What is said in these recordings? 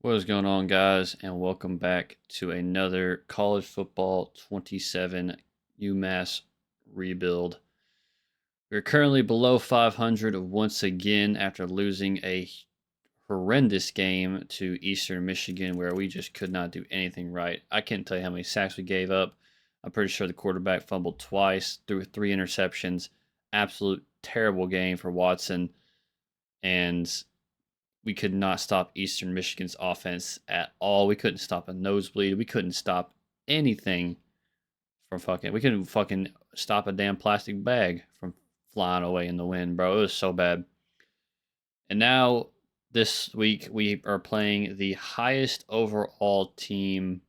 What is going on, guys, and welcome back to another College Football 27 UMASS rebuild. We're currently below 500 once again after losing a horrendous game to Eastern Michigan where we just could not do anything right. I can't tell you how many sacks we gave up. I'm pretty sure the quarterback fumbled twice, threw 3 interceptions. Absolute terrible game for Watson, and we could not stop Eastern Michigan's offense at all. We couldn't stop a nosebleed. We couldn't stop anything from fucking. We couldn't fucking stop a damn plastic bag from flying away in the wind, bro. It was so bad. And now this week we are playing the highest overall team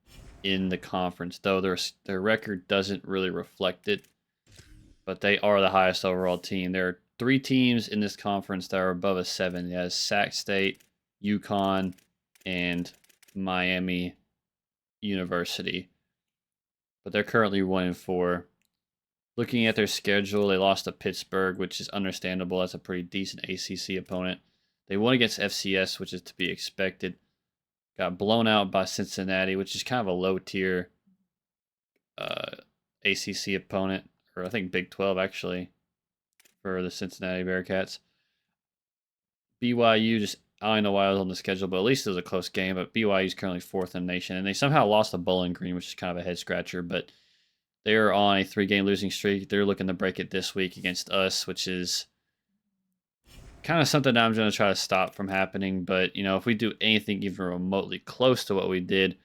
in the conference, though their record doesn't really reflect it. But they are the highest overall team. There are 3 teams in this conference that are above a 7. It has Sac State, UConn, and Miami University. But they're currently 1-4. Looking at their schedule, they lost to Pittsburgh, which is understandable. That's a pretty decent ACC opponent. They won against FCS, which is to be expected. Got blown out by Cincinnati, which is kind of a low-tier ACC opponent. Or I think Big 12, actually, for the Cincinnati Bearcats. BYU, just I don't know why I was on the schedule, but at least it was a close game. But BYU is currently 4th in the nation, and they somehow lost to Bowling Green, which is kind of a head scratcher. But they are on a 3-game losing streak. They're looking to break it this week against us, which is kind of something that I'm going to try to stop from happening. But you know, if we do anything even remotely close to what we did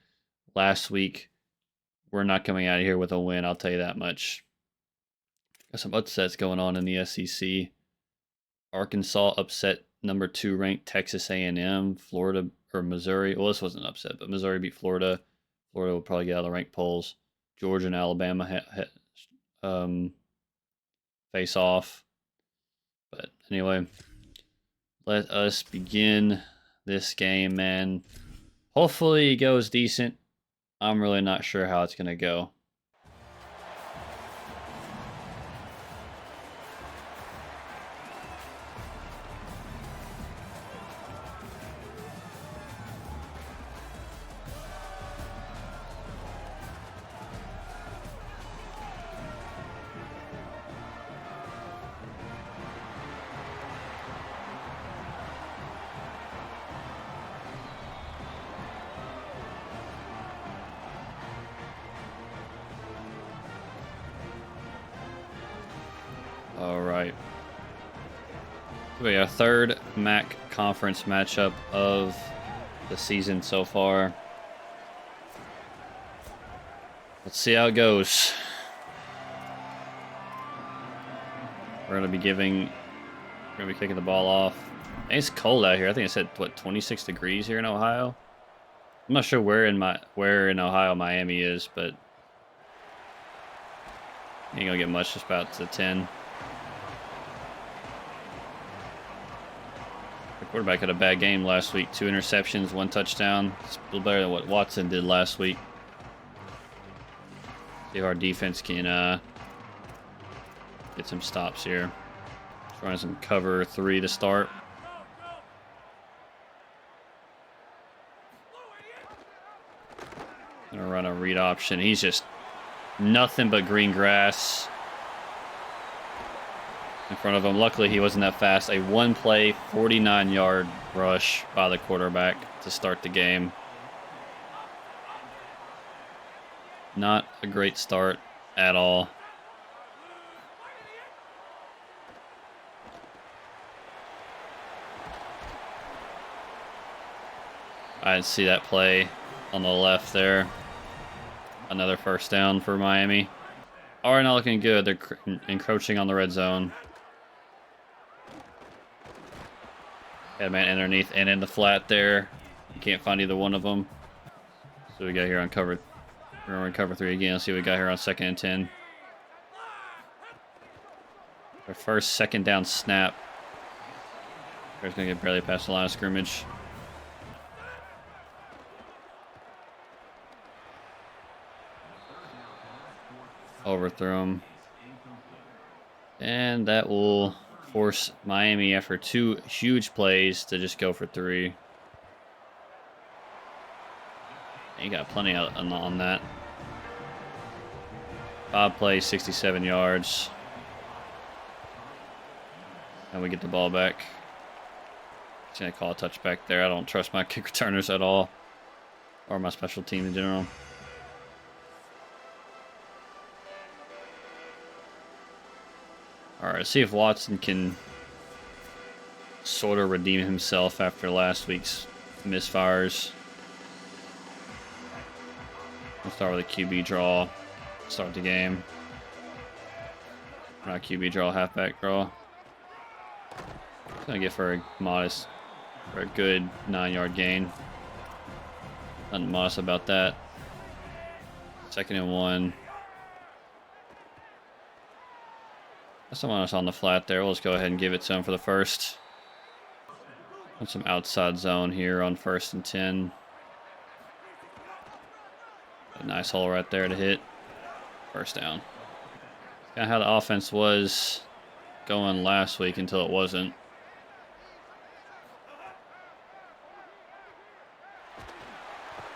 last week, we're not coming out of here with a win. I'll tell you that much. Got some upsets going on in the SEC. Arkansas upset number 2 ranked Texas A&M. Florida or Missouri. Well, this wasn't an upset, but Missouri beat Florida. Florida will probably get out of the ranked polls. Georgia and Alabama face off. But anyway, let us begin this game, man. Hopefully it goes decent. I'm really not sure how it's going to go. All right. We got our 3rd MAC conference matchup of the season so far. Let's see how it goes. We're gonna be kicking the ball off. It's cold out here. I think it said what 26 degrees here in Ohio. I'm not sure where in Ohio Miami is, but ain't gonna get much. Just about to 10. The quarterback had a bad game last week. 2 interceptions, 1 touchdown. It's a little better than what Watson did last week. See if our defense can get some stops here. Trying some cover 3 to start. Gonna run a read option. He's just nothing but green grass in front of him. Luckily, he wasn't that fast. A 1-play, 49-yard rush by the quarterback to start the game. Not a great start at all. I didn't see that play on the left there. Another first down for Miami. All right, not looking good. They're encroaching on the red zone. Had a man underneath and in the flat there. You can't find either one of them. So we got here on cover. We're going to cover 3 again. Let's see what we got here on 2nd and 10. Our first 2nd down snap. They're going to get barely past the line of scrimmage. Overthrow him. And that will force Miami, after 2 huge plays, to just go for 3. You got plenty on that. 5 plays, 67 yards. And we get the ball back. Just gonna call a touchback there. I don't trust my kick returners at all. Or my special team in general. Alright, let's see if Watson can sort of redeem himself after last week's misfires. We'll start with a QB draw. Start the game. Not QB draw, halfback draw. Gonna get for a modest, for a good 9-yard gain. Nothing modest about that. 2nd and 1. Someone else on the flat there. We'll just go ahead and give it to him for the first. Want some outside zone here on 1st and 10. A nice hole right there to hit. First down. Kind of how the offense was going last week until it wasn't.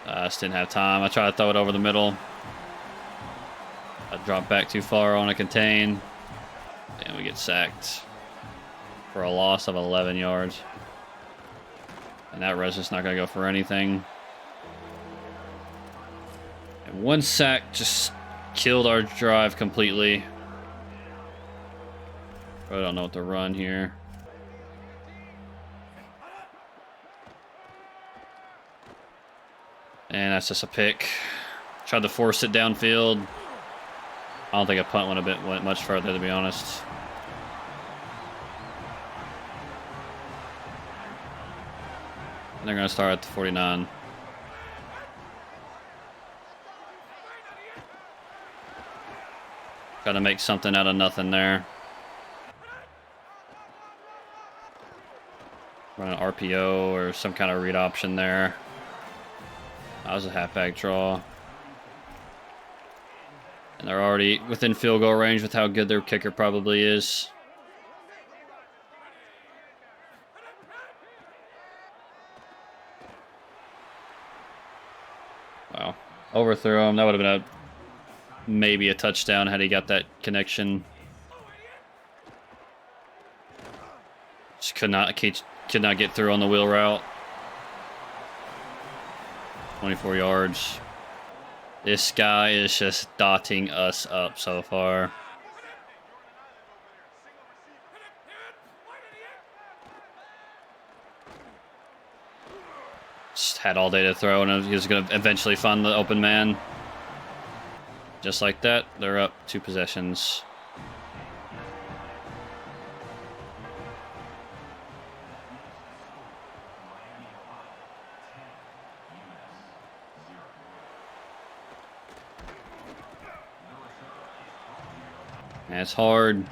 I just didn't have time. I tried to throw it over the middle. I dropped back too far on a contain. And we get sacked for a loss of 11 yards. And that red's just not going to go for anything. And 1 sack just killed our drive completely. I don't know what to run here. And that's just a pick. Tried to force it downfield. I don't think a punt went much further, to be honest. And they're going to start at the 49. Got to make something out of nothing there. Run an RPO or some kind of read option there. That was a halfback draw. And they're already within field goal range with how good their kicker probably is. Wow. Overthrow him. That would have been maybe a touchdown had he got that connection. Just could not get through on the wheel route. 24 yards. This guy is just dotting us up so far. Just had all day to throw, and he was going to eventually find the open man. Just like that, they're up 2 possessions. And it's hard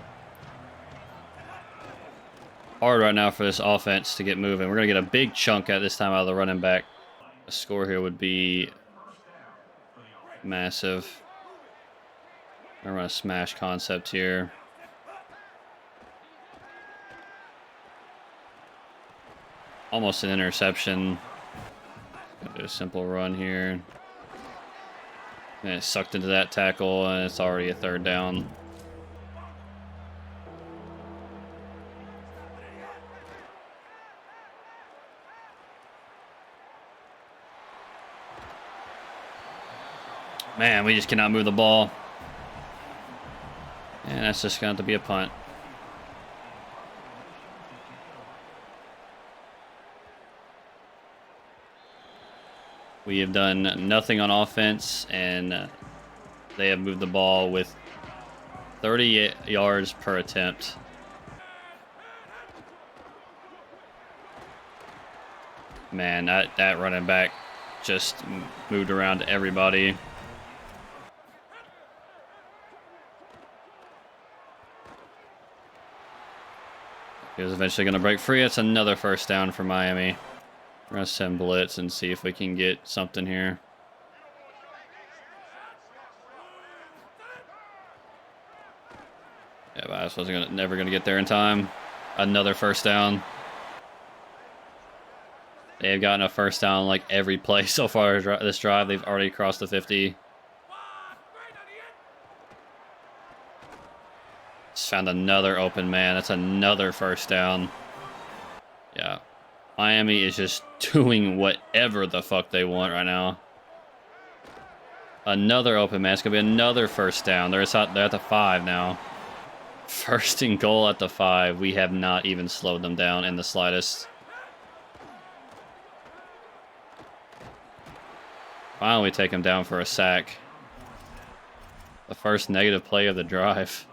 right now for this offense to get moving. We're going to get a big chunk at this time out of the running back. A score here would be massive. I'm going to run a smash concept here. Almost an interception. Do a simple run here. And it's sucked into that tackle, and it's already a 3rd down. Man, we just cannot move the ball. And that's just going to have to be a punt. We have done nothing on offense, and they have moved the ball with 30 yards per attempt. Man, that running back just moved around everybody. He was eventually going to break free. It's another 1st down for Miami. We're going to send blitz and see if we can get something here. Yeah, but I just wasn't never going to get there in time. Another 1st down. They've gotten a first down like every play so far this drive. They've already crossed the 50. Just found another open man. That's another first down. Yeah. Miami is just doing whatever the fuck they want right now. Another open man. It's going to be another first down. They're at the 5 now. First and goal at the 5. We have not even slowed them down in the slightest. Finally take him down for a sack. The first negative play of the drive.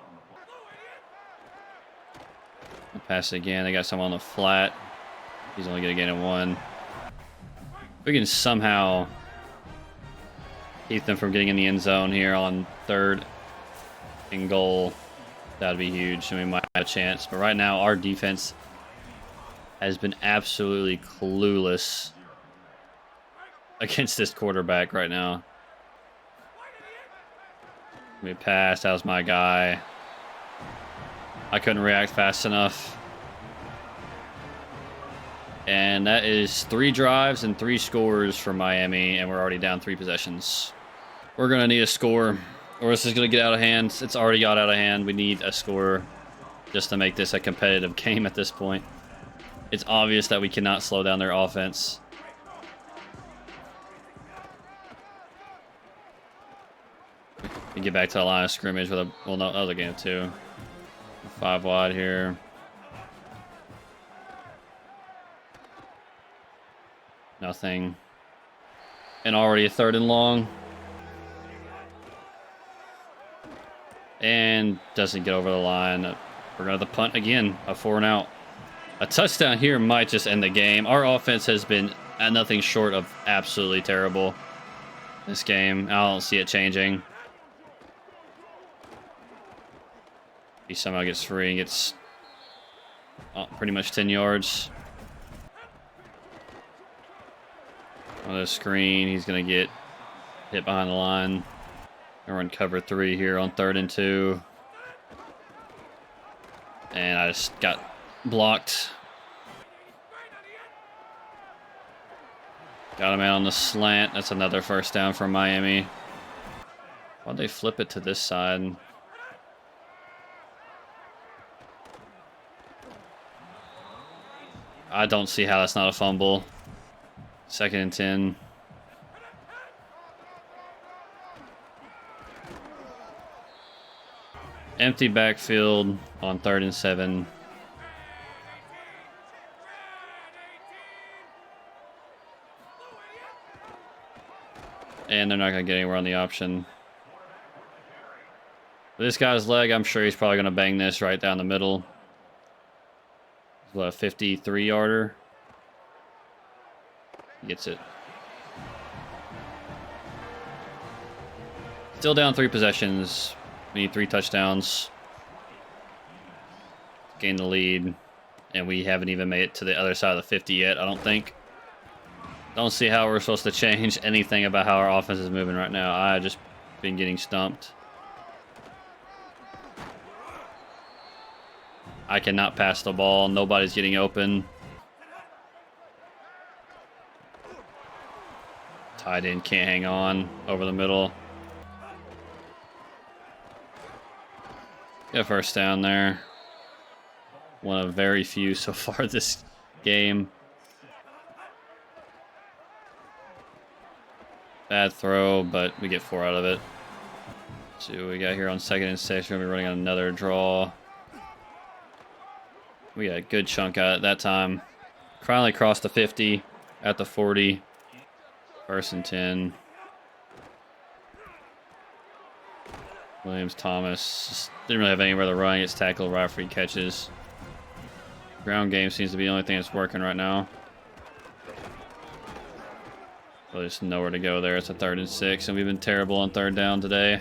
I'll pass it again. They got someone on the flat. He's only going to get it 1. If we can somehow keep them from getting in the end zone here on 3rd and goal, that'd be huge, and we might have a chance. But right now, our defense has been absolutely clueless against this quarterback right now. We passed. That was my guy. I couldn't react fast enough. And that is 3 drives and 3 scores for Miami, and we're already down 3 possessions. We're going to need a score, or this is going to get out of hand. It's already got out of hand. We need a score just to make this a competitive game at this point. It's obvious that we cannot slow down their offense. We get back to the line of scrimmage with another game too. 5 wide here. Nothing. And already a 3rd and long. And doesn't get over the line. We're going to punt again. A 4 and out. A touchdown here might just end the game. Our offense has been nothing short of absolutely terrible this game. I don't see it changing. He somehow gets free and gets pretty much 10 yards. On the screen, he's going to get hit behind the line. We're in cover 3 here on 3rd and 2. And I just got blocked. Got him out on the slant. That's another first down for Miami. Why'd they flip it to this side? I don't see how that's not a fumble. 2nd and 10. Empty backfield on 3rd and 7. And they're not going to get anywhere on the option. This guy's leg, I'm sure he's probably going to bang this right down the middle. What, a 53-yarder? Gets it. Still down 3 possessions. We need 3 touchdowns. Gain the lead. And we haven't even made it to the other side of the 50 yet, I don't think. Don't see how we're supposed to change anything about how our offense is moving right now. I've just been getting stumped. I cannot pass the ball. Nobody's getting open. Tight end can't hang on over the middle. Get a first down there. One of very few so far this game. Bad throw, but we get 4 out of it. See what we got here on 2nd and 6. We're going to be running on another draw. We got a good chunk out at that time. Finally crossed the 50 at the 40. 1st and 10. Williams Thomas just didn't really have anywhere to run. He gets tackled right after he catches. Ground game seems to be the only thing that's working right now. So there's nowhere to go there. It's a 3rd and 6, and we've been terrible on 3rd down today.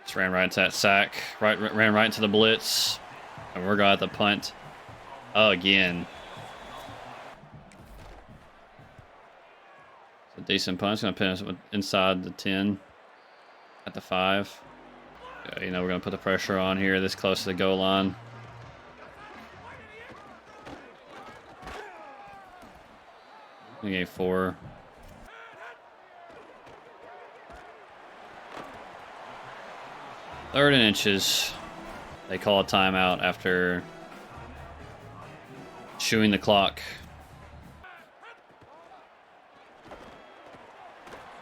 Just ran right into that sack. Ran right into the blitz. And we're going to have to punt again. It's a decent punt. It's going to pin us inside the 10 at the 5. You know, we're going to put the pressure on here this close to the goal line. We gave 4. Third and inches. They call a timeout after chewing the clock.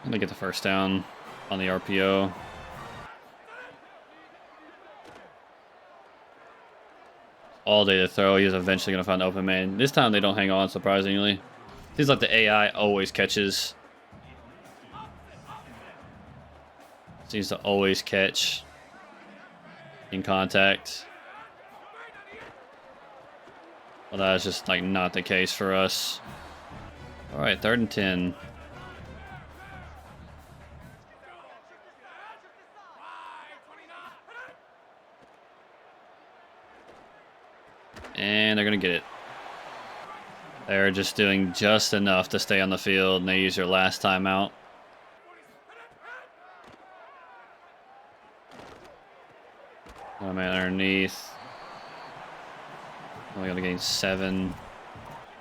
And they get the first down on the RPO. All day to throw. He's eventually going to find an open man. This time they don't hang on, surprisingly. Seems like the AI always catches. Seems to always catch in contact. Well, that's just like not the case for us. All right, 3rd and 10. And they're going to get it. They're just doing just enough to stay on the field, and they use their last timeout. One man underneath. Only going to gain 7.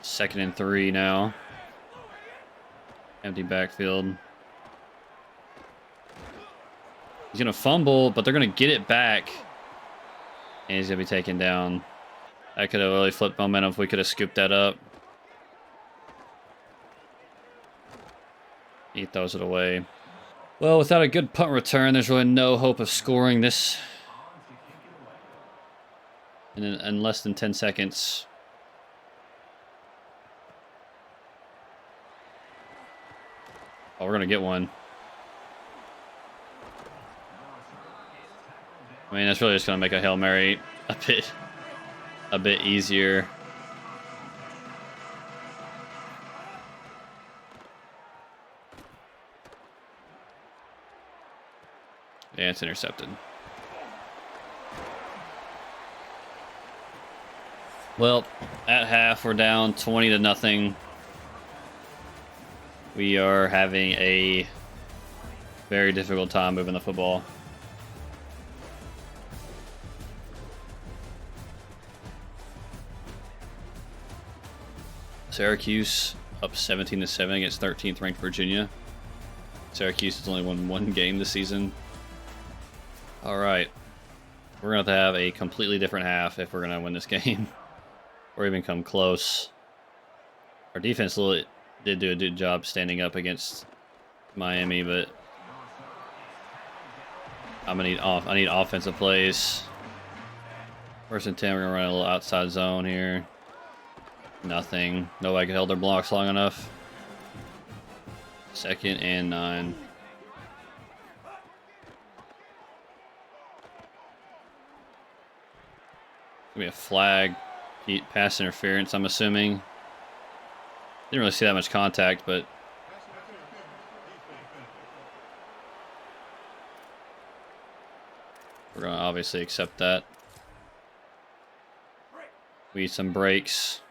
2nd and 3 now. Empty backfield. He's going to fumble, but they're going to get it back. And he's going to be taken down. That could have really flipped momentum if we could have scooped that up. He throws it away. Well, without a good punt return, there's really no hope of scoring this in less than 10 seconds. Oh, we're going to get one. I mean, that's really just going to make a Hail Mary a bit easier. Yeah, it's intercepted. Well, at half, we're down 20-0. We are having a very difficult time moving the football. Syracuse up 17-7 against 13th ranked Virginia. Syracuse has only won 1 game this season. All right, we're going to have a completely different half if we're going to win this game, or even come close. Our defense really did do a good job standing up against Miami, but I need offensive plays. 1st and 10, we're going to run a little outside zone here. Nothing. Nobody could hold their blocks long enough. 2nd and 9. Gonna be a flag. Pass interference, I'm assuming. Didn't really see that much contact, but we're gonna obviously accept that. We need some breaks.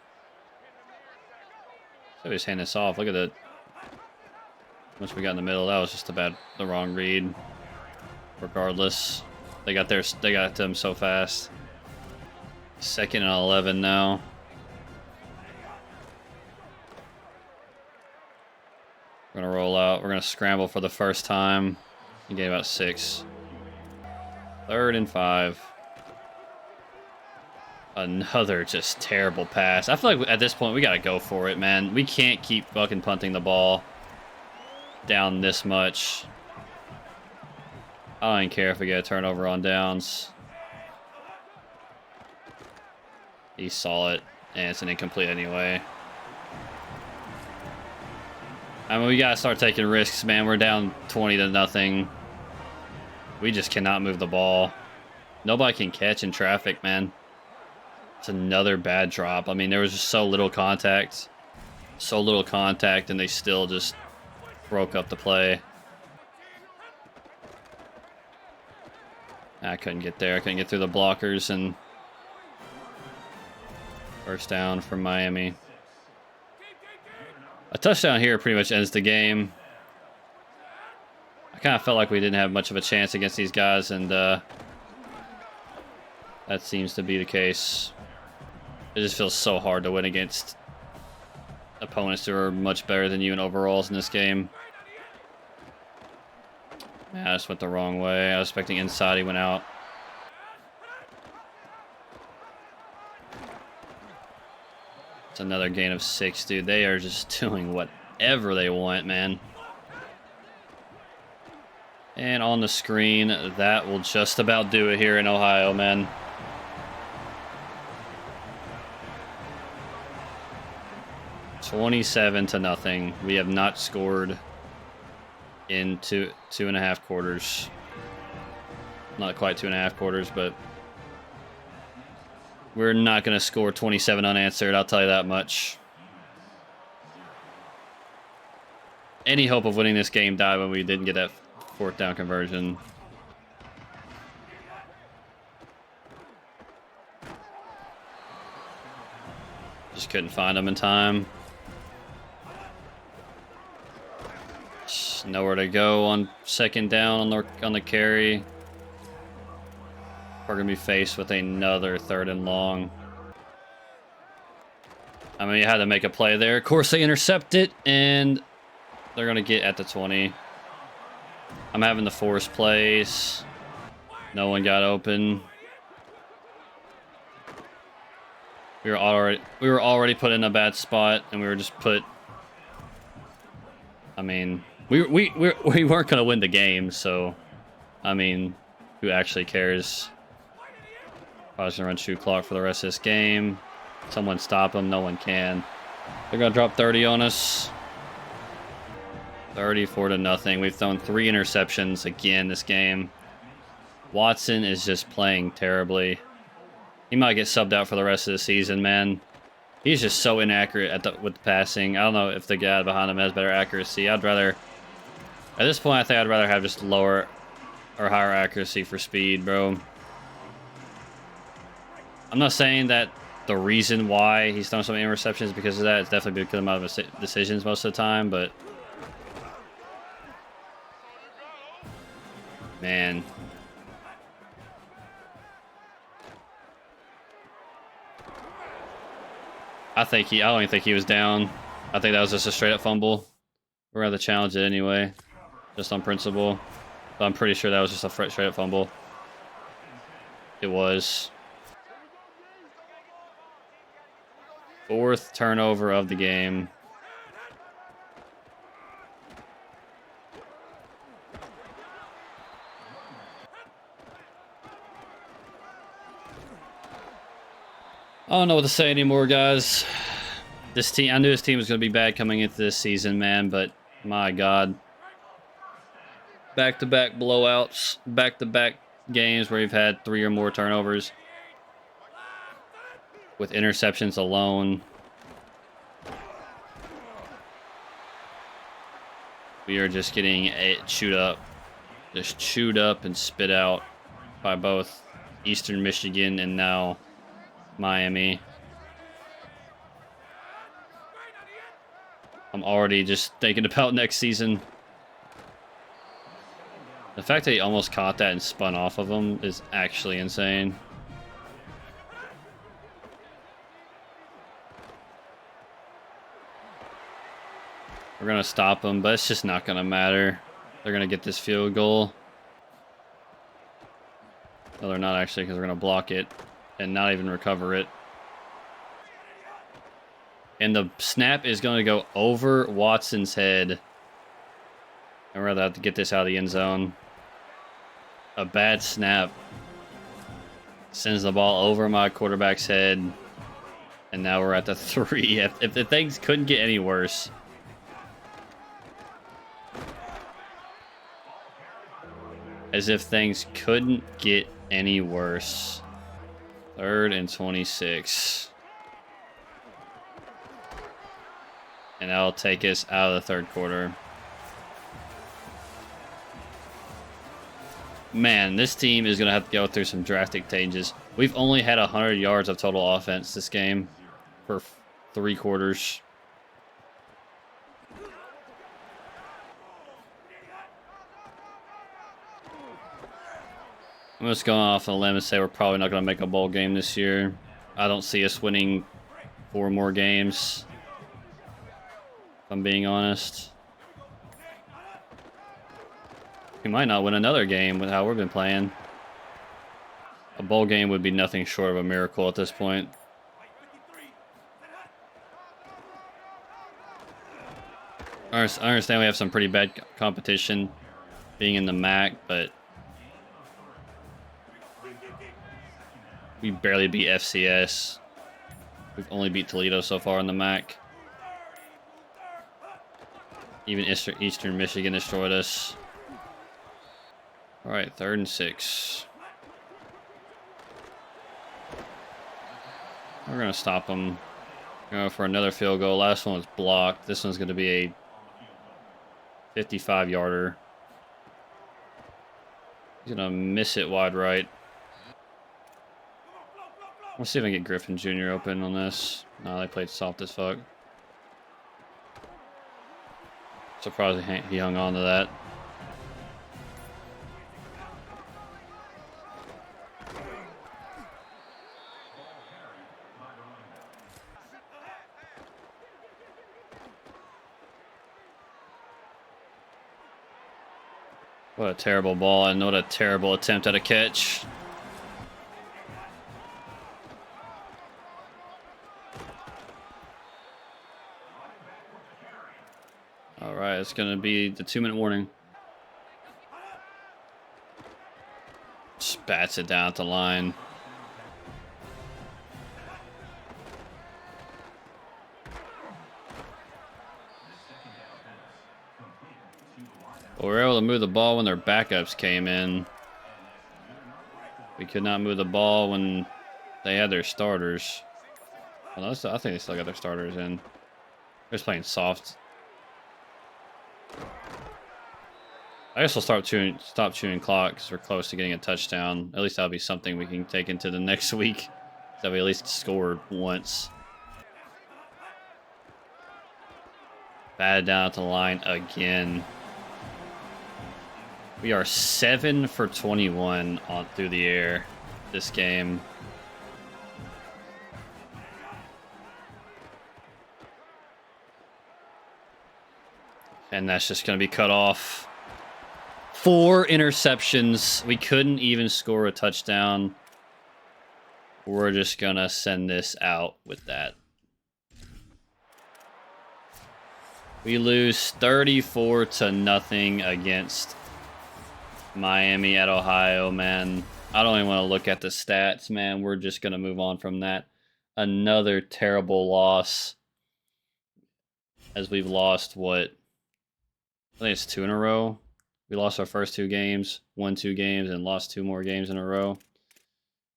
So we just hand this off. Look at that. Once we got in the middle, that was just the wrong read. Regardless, they got them so fast. 2nd and 11 now. We're gonna roll out. We're gonna scramble for the first time and get about 6. 3rd and 5. Another just terrible pass. I feel like at this point we gotta go for it, man. We can't keep fucking punting the ball down this much. I don't even care if we get a turnover on downs. He saw it, and it's an incomplete anyway. I mean, we gotta start taking risks, man. We're down 20-0. We just cannot move the ball. Nobody can catch in traffic, man. It's another bad drop. I mean, there was just so little contact. And they still just broke up the play. I couldn't get there. I couldn't get through the blockers, and first down from Miami. A touchdown here pretty much ends the game. I kind of felt like we didn't have much of a chance against these guys, and that seems to be the case. It just feels so hard to win against opponents who are much better than you in overalls in this game. Yeah, I just went the wrong way. I was expecting inside, he went out. It's another gain of 6, dude. They are just doing whatever they want, man. And on the screen, that will just about do it here in Ohio, man. $27-0. We have not scored in two and a half quarters. Not quite 2.5 quarters, but we're not going to score 27 unanswered, I'll tell you that much. Any hope of winning this game died when we didn't get that 4th down conversion. Just couldn't find them in time. Just nowhere to go on 2nd down on the carry. We're going to be faced with another 3rd and long. I mean, you had to make a play there. Of course, they intercept it, and they're going to get at the 20. I'm having to force plays. No one got open. We were already put in a bad spot, and we were just put. I mean, we weren't going to win the game, so I mean, who actually cares? I was going to run shoot clock for the rest of this game. Someone stop them. No one can. They're going to drop 30 on us. 34-0. We've thrown 3 interceptions again this game. Watson is just playing terribly. He might get subbed out for the rest of the season, man. He's just so inaccurate with the passing. I don't know if the guy behind him has better accuracy. At this point, I think I'd rather have just lower or higher accuracy for speed, bro. I'm not saying that the reason why he's thrown so many interceptions because of that. It's definitely because of his decisions most of the time, but man. I don't even think he was down. I think that was just a straight up fumble. We're going to challenge it anyway, just on principle. But I'm pretty sure that was just a straight up fumble. It was. 4th turnover of the game. I don't know what to say anymore, guys. This team, I knew this team was going to be bad coming into this season, man, but my God. Back-to-back blowouts, back-to-back games where we've had 3 or more turnovers. With interceptions alone. We are just getting chewed up. Just chewed up and spit out by both Eastern Michigan and now Miami. I'm already just thinking about next season. The fact that he almost caught that and spun off of him is actually insane. We're going to stop them, but it's just not going to matter. They're going to get this field goal. No, they're not actually, because we're going to block it and not even recover it. And the snap is going to go over Watson's head. I'd rather have to get this out of the end zone. A bad snap sends the ball over my quarterback's head. And now we're at the 3. If the things couldn't get any worse. As if things couldn't get any worse. 3rd and 26. And that'll take us out of the 3rd quarter. Man, this team is going to have to go through some drastic changes. We've only had 100 yards of total offense this game for 3 quarters. I'm just going off on a limb and say we're probably not going to make a bowl game this year. I don't see us winning 4 more games. if I'm being honest. We might not win another game with how we've been playing. A bowl game would be nothing short of a miracle at this point. I understand we have some pretty bad competition being in the MAC, but we barely beat FCS. We've only beat Toledo so far in the MAC. Even Eastern Michigan destroyed us. All right, 3rd and 6. We're going to stop them. Go for another field goal. Last one was blocked. This one's going to be a 55-yarder. He's going to miss it wide right. Let's see if I can get Griffin Jr. open on this. No, they played soft as fuck. Surprised he hung on to that. What a terrible ball, and what a terrible attempt at a catch. All right, it's going to be the 2-minute warning. Spats it down at the line. But we were able to move the ball when their backups came in. We could not move the ball when they had their starters. Well, I think they still got their starters in. They're just playing soft. I guess we'll stop chewing clock because we're close to getting a touchdown. At least that'll be something we can take into the next week. That we at least scored once. Batted down at the line again. We are 7 for 21 through the air this game. And that's just going to be cut off. 4 interceptions. We couldn't even score a touchdown. We're just going to send this out with that. We lose 34-0 against Miami at Ohio, man. I don't even want to look at the stats, man. We're just going to move on from that. Another terrible loss. As we've lost, what? I think it's 2 in a row. We lost our first 2 games, won 2 games, and lost 2 more games in a row.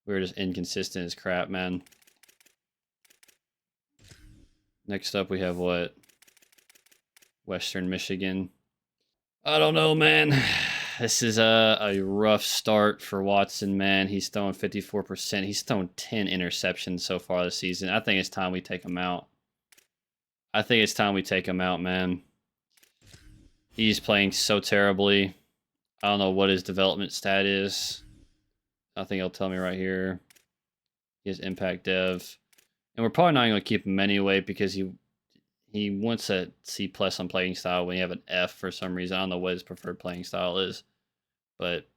We were just inconsistent as crap, man. Next up, we have what? Western Michigan. I don't know, man. This is a rough start for Watson, man. He's throwing 54%. He's thrown 10 interceptions so far this season. I think it's time we take him out. Man. He's playing so terribly. I don't know what his development stat is. I think he'll tell me right here. He has impact dev. And we're probably not going to keep him anyway because he wants a C+ on playing style when you have an F for some reason. I don't know what his preferred playing style is. But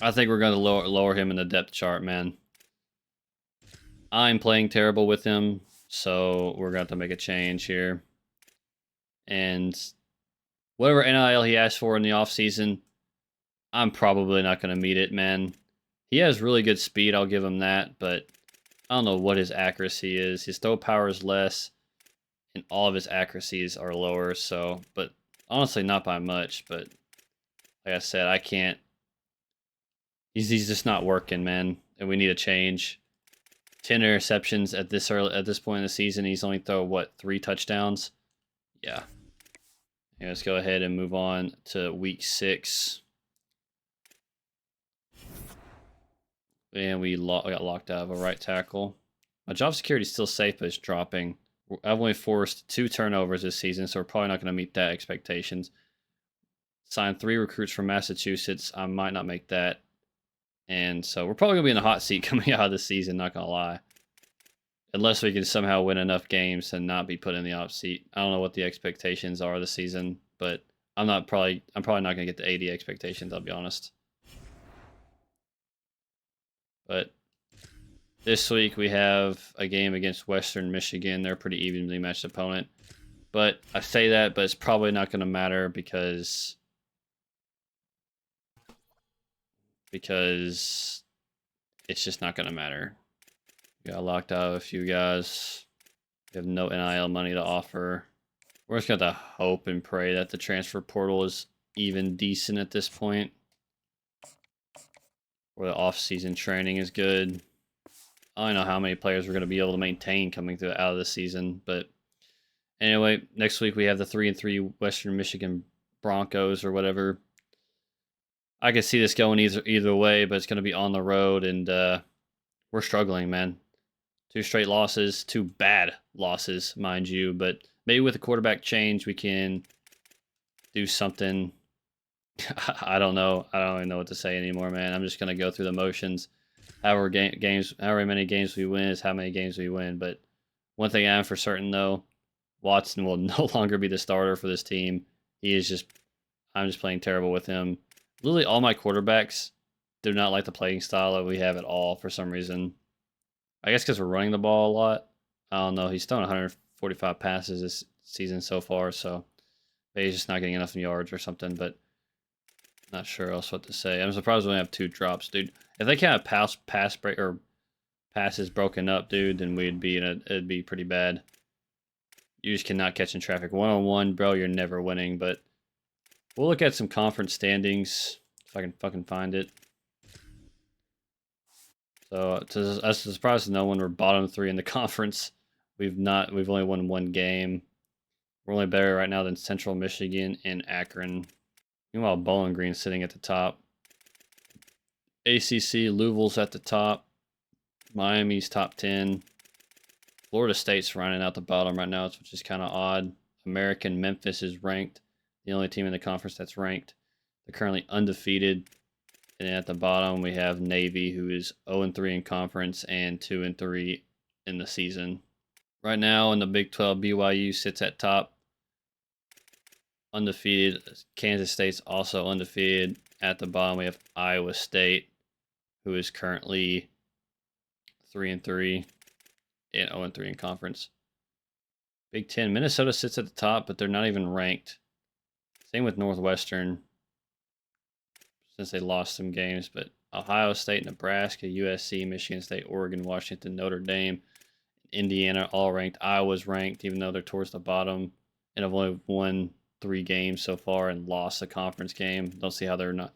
I think we're going to lower him in the depth chart, man. I'm playing terrible with him, so we're going to have to make a change here. And whatever NIL he asked for in the offseason, I'm probably not going to meet it, man. He has really good speed, I'll give him that, but I don't know what his accuracy is. His throw power is less, and all of his accuracies are lower, so, but honestly, not by much, but like I said, I can't. He's just not working, man, and we need a change. 10 interceptions at this point in the season. He's only thrown, what, 3 touchdowns? Yeah. Let's go ahead and move on to week 6. And we got locked out of a right tackle. My job security is still safe, but it's dropping. I've only forced 2 turnovers this season, so we're probably not going to meet that expectations. Signed 3 recruits from Massachusetts. I might not make that. And so we're probably going to be in the hot seat coming out of this season, not going to lie. unless we can somehow win enough games and not be put in the off seat. I don't know what the expectations are this season, but I'm probably not going to get the 80 expectations, I'll be honest. But this week we have a game against Western Michigan. They're a pretty evenly matched opponent. But I say that, but it's probably not going to matter because it's just not going to matter. We got locked out of a few guys. We have no NIL money to offer. We're just going to hope and pray that the transfer portal is even decent at this point. Or the off-season training is good. I don't know how many players we're going to be able to maintain coming out of the season. But anyway, next week we have the 3-3 Western Michigan Broncos or whatever. I could see this going either way, but it's going to be on the road, and we're struggling, man. 2 straight losses, 2 bad losses, mind you. But maybe with a quarterback change, we can do something. I don't know. I don't even know what to say anymore, man. I'm just going to go through the motions. However many games we win is how many games we win. But one thing I am for certain, though, Watson will no longer be the starter for this team. I'm just playing terrible with him. Literally all my quarterbacks do not like the playing style that we have at all for some reason. I guess because we're running the ball a lot. I don't know. He's thrown 145 passes this season so far, so maybe he's just not getting enough yards or something, but not sure else what to say. I'm surprised we only have 2 drops, dude. If they can't have pass break or passes broken up, dude, then it'd be pretty bad. You just cannot catch in traffic. 1-on-1, bro, you're never winning, but we'll look at some conference standings if I can fucking find it. So to us, surprise to no one, we're bottom 3 in the conference. We've only won 1 game. We're only better right now than Central Michigan and Akron. Meanwhile, Bowling Green's sitting at the top. ACC, Louisville's at the top. Miami's top 10. Florida State's running out the bottom right now, which is kind of odd. American Memphis is ranked. The only team in the conference that's ranked. They're currently undefeated. And at the bottom, we have Navy, who is 0-3 in conference and 2-3 in the season. Right now, in the Big 12, BYU sits at top, undefeated. Kansas State's also undefeated. At the bottom, we have Iowa State, who is currently 3-3 and 0-3 in conference. Big 10, Minnesota sits at the top, but they're not even ranked. Same with Northwestern, since they lost some games, but Ohio State, Nebraska, USC, Michigan State, Oregon, Washington, Notre Dame, Indiana, all ranked. Iowa's ranked, even though they're towards the bottom, and have only won 3 games so far and lost a conference game. Don't see how they're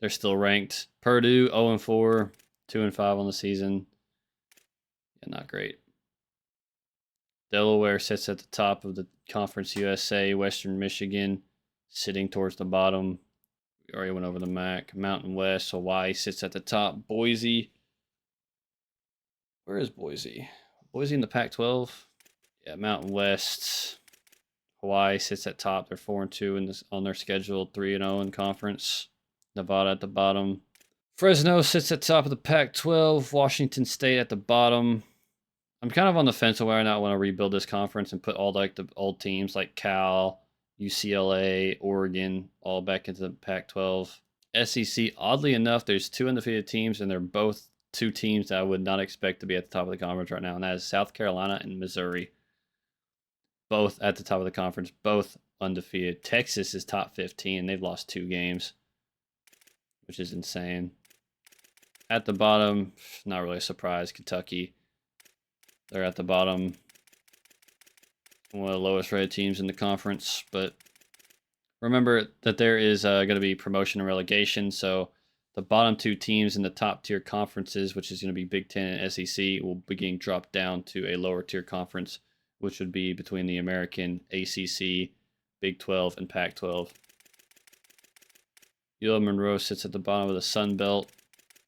still ranked. Purdue, 0-4, 2-5 on the season. Yeah, not great. Delaware sits at the top of the Conference USA. Western Michigan sitting towards the bottom. We already went over the MAC. Mountain West, Hawaii sits at the top. Boise. Where is Boise? Boise in the Pac-12? Yeah, Mountain West. Hawaii sits at top. They're 4-2 on their schedule. 3-0 in conference. Nevada at the bottom. Fresno sits at top of the Pac-12. Washington State at the bottom. I'm kind of on the fence of whether or not I want to rebuild this conference and put all like the old teams like Cal, UCLA, Oregon, all back into the Pac-12. SEC, oddly enough, there's 2 undefeated teams, and they're both 2 teams that I would not expect to be at the top of the conference right now, and that is South Carolina and Missouri. Both at the top of the conference, both undefeated. Texas is top 15. They've lost 2 games, which is insane. At the bottom, not really a surprise, Kentucky. They're at the bottom. One of the lowest rated teams in the conference, but remember that there is going to be promotion and relegation, so the bottom 2 teams in the top tier conferences, which is going to be Big 10 and SEC, will be getting dropped down to a lower tier conference, which would be between the American, ACC, Big 12, and Pac-12. UL Monroe sits at the bottom of the Sun Belt,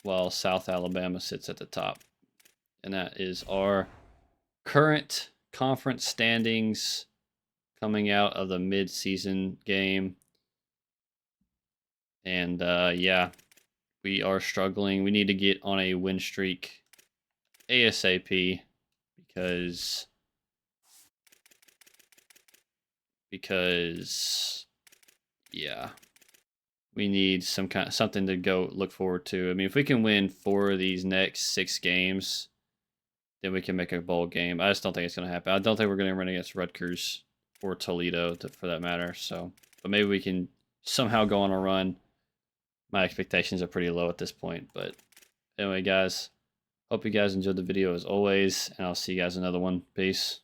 while South Alabama sits at the top. And that is our current conference standings coming out of the mid-season game. And yeah, we are struggling. We need to get on a win streak ASAP because yeah, we need something to go look forward to. I mean, if we can win 4 of these next 6 games, then we can make a bowl game. I just don't think it's going to happen. I don't think we're going to run against Rutgers or Toledo, for that matter. So, but maybe we can somehow go on a run. My expectations are pretty low at this point. But anyway, guys, hope you guys enjoyed the video as always, and I'll see you guys in another one. Peace.